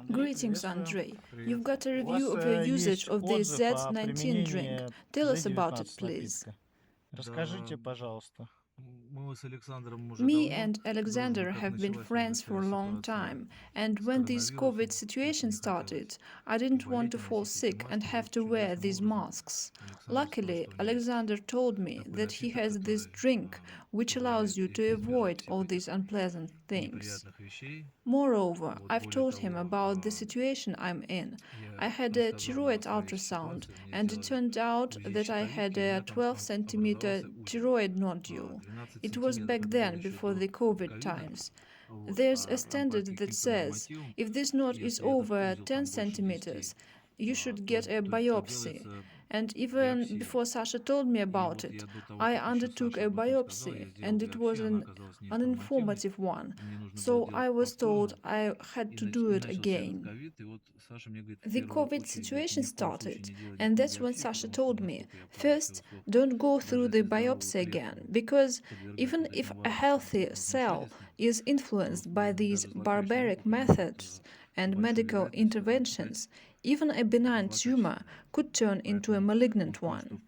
Greetings, Andrey. You've got a review of your usage of the Z19 drink. Tell us about it, please. Расскажите, пожалуйста. Me and Alexander have been friends for a long time, and when this COVID situation started, I didn't want to fall sick and have to wear these masks. Luckily, Alexander told me that he has this drink which allows you to avoid all these unpleasant things. Moreover, I've told him about the situation I'm in. I had a thyroid ultrasound, and it turned out that I had a 12-centimeter thyroid nodule. It was back then, before the COVID times. There's a standard that says if this node is over 10 centimeters, you should get a biopsy. And even before Sasha told me about it, I undertook a biopsy, and it was an uninformative one. So I was told I had to do it again. The COVID situation started, and that's when Sasha told me, first, don't go through the biopsy again, because even if a healthy cell is influenced by these barbaric methods and medical interventions, even a benign tumor could turn into a malignant one.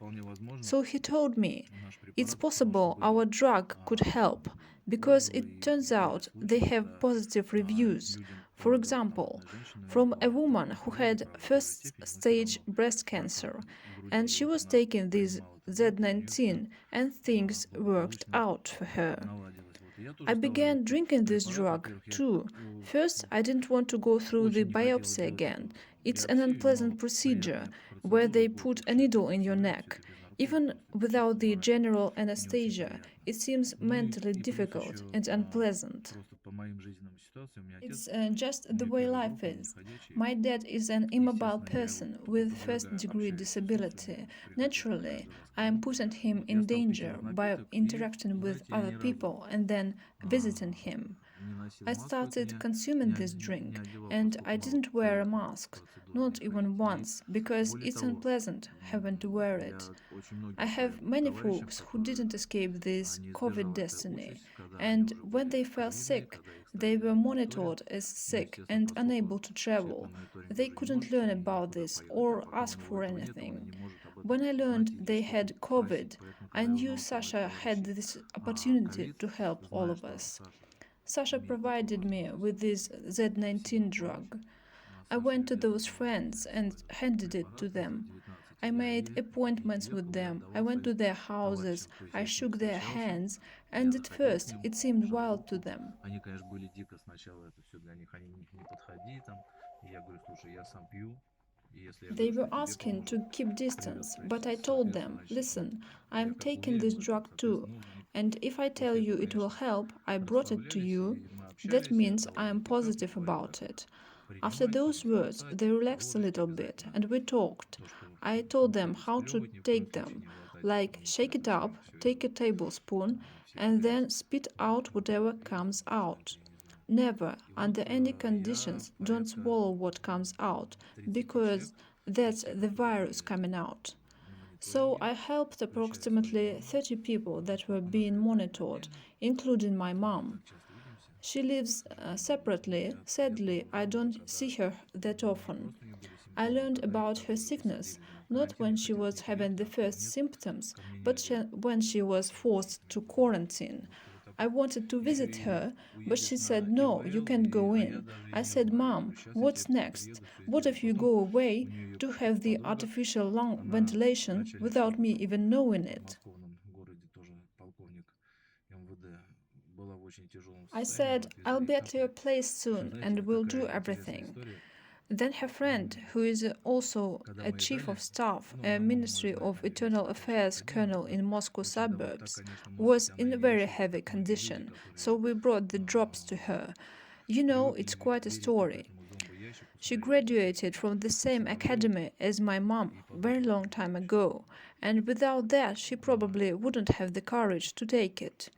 So he told me, it's possible our drug could help, because it turns out they have positive reviews. For example, from a woman who had first-stage breast cancer, and she was taking this Z19 and things worked out for her. I began drinking this drug too. First, I didn't want to go through the biopsy again. It's an unpleasant procedure where they put a needle in your neck. Even without the general anesthesia, it seems mentally difficult and unpleasant. It's just the way life is. My dad is an immobile person with first-degree disability. Naturally, I am putting him in danger by interacting with other people and then visiting him. I started consuming this drink, and I didn't wear a mask, not even once, because it's unpleasant having to wear it. I have many folks who didn't escape this COVID destiny, and when they fell sick, they were monitored as sick and unable to travel. They couldn't learn about this or ask for anything. When I learned they had COVID, I knew Sasha had this opportunity to help all of us. Sasha provided me with this Z19 drug. I went to those friends and handed it to them. I made appointments with them. I went to their houses. I shook their hands, and at first it seemed wild to them. They were asking to keep distance, but I told them, listen, I'm taking this drug too, and if I tell you it will help, I brought it to you, that means I am positive about it. After those words, they relaxed a little bit, and we talked. I told them how to take them, like shake it up, take a tablespoon, and then spit out whatever comes out. Never, under any conditions, don't swallow what comes out, because that's the virus coming out. So I helped approximately 30 people that were being monitored, including my mom. She lives separately. Sadly, I don't see her that often. I learned about her sickness not when she was having the first symptoms, but when she was forced to quarantine. I wanted to visit her, but she said, no, you can't go in. I said, Mom, what's next? What if you go away to have the artificial lung ventilation without me even knowing it? I said, I'll be at your place soon and we'll do everything. Then her friend, who is also a chief of staff, a Ministry of Internal Affairs colonel in Moscow suburbs, was in a very heavy condition, so we brought the drops to her. You know, it's quite a story. She graduated from the same academy as my mom very long time ago, and without that she probably wouldn't have the courage to take it.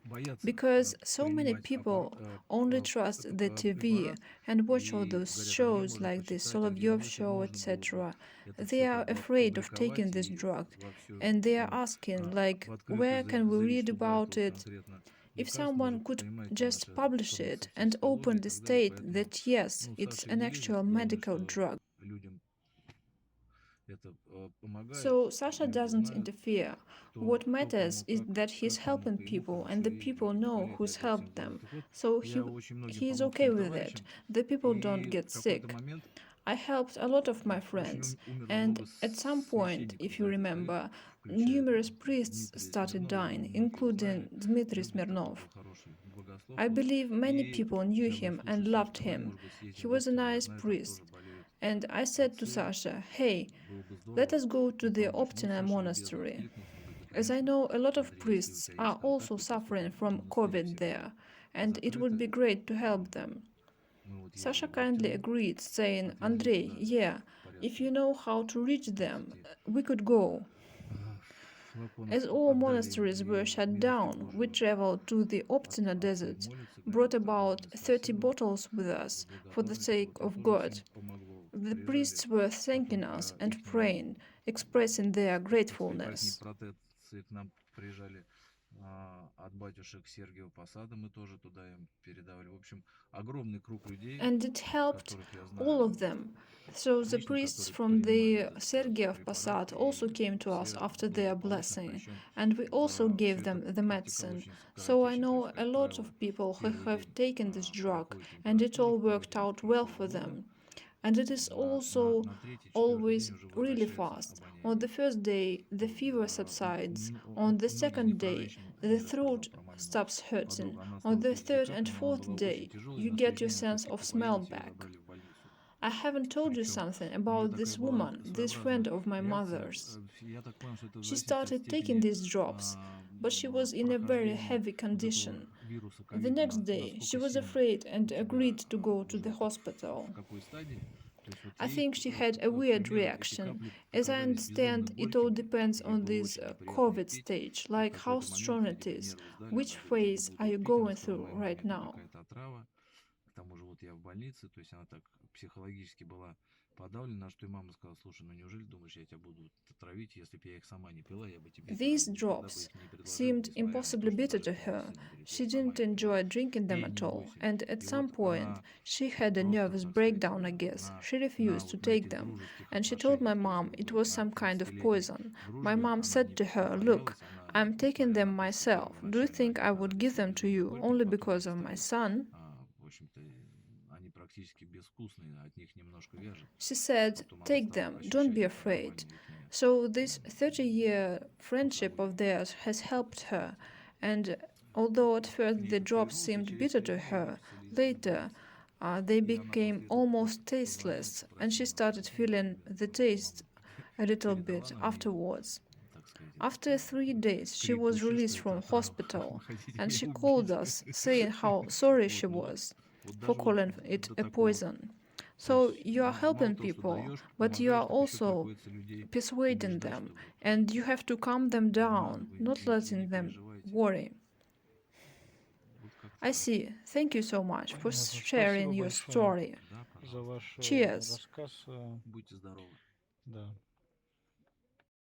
Because so many people only trust the TV and watch all those shows like the Solovyov show, etc. They are afraid of taking this drug, and they are asking, like, where can we read about it? If someone could just publish it and openly state that yes, it's an actual medical drug. So Sasha doesn't interfere. What matters is that he's helping people and the people know who's helped them. So he is okay with it. The people don't get sick. I helped a lot of my friends, and at some point, if you remember, numerous priests started dying, including Dmitry Smirnov. I believe many people knew him and loved him. He was a nice priest. And I said to Sasha, hey, let us go to the Optina monastery. As I know, a lot of priests are also suffering from COVID there, and it would be great to help them. Sasha kindly agreed, saying, Andrey, yeah, if you know how to reach them, we could go. As all monasteries were shut down, we traveled to the Optina desert, brought about 30 bottles with us for the sake of God. The priests were thanking us and praying, expressing their gratefulness. And it helped all of them. So the priests from the Sergiev Posad also came to us after their blessing, and we also gave them the medicine. So I know a lot of people who have taken this drug, and it all worked out well for them. And it is also always really fast. On the first day, the fever subsides. On the second day, the throat stops hurting. On the third and fourth day, you get your sense of smell back. I haven't told you something about this woman, this friend of my mother's. She started taking these drops, but she was in a very heavy condition. The next day, she was afraid and agreed to go to the hospital. I think she had a weird reaction. As I understand, it all depends on this COVID stage, like how strong it is. Which phase are you going through right now? These drops seemed impossibly bitter to her. She didn't enjoy drinking them at all, and at some point she had a nervous breakdown, I guess. She refused to take them, and she told my mom it was some kind of poison. My mom said to her, look, I'm taking them myself. Do you think I would give them to you only because of my son? She said, take them, don't be afraid. So, this 30-year friendship of theirs has helped her, and although at first the drops seemed bitter to her, later they became almost tasteless, and she started feeling the taste a little bit afterwards. After 3 days, she was released from hospital, and she called us, saying how sorry she was for calling it a poison. So you are helping people, but you are also persuading them, and you have to calm them down, not letting them worry. I see. Thank you so much for sharing Спасибо your большое story. за ваш Cheers. рассказ. Да.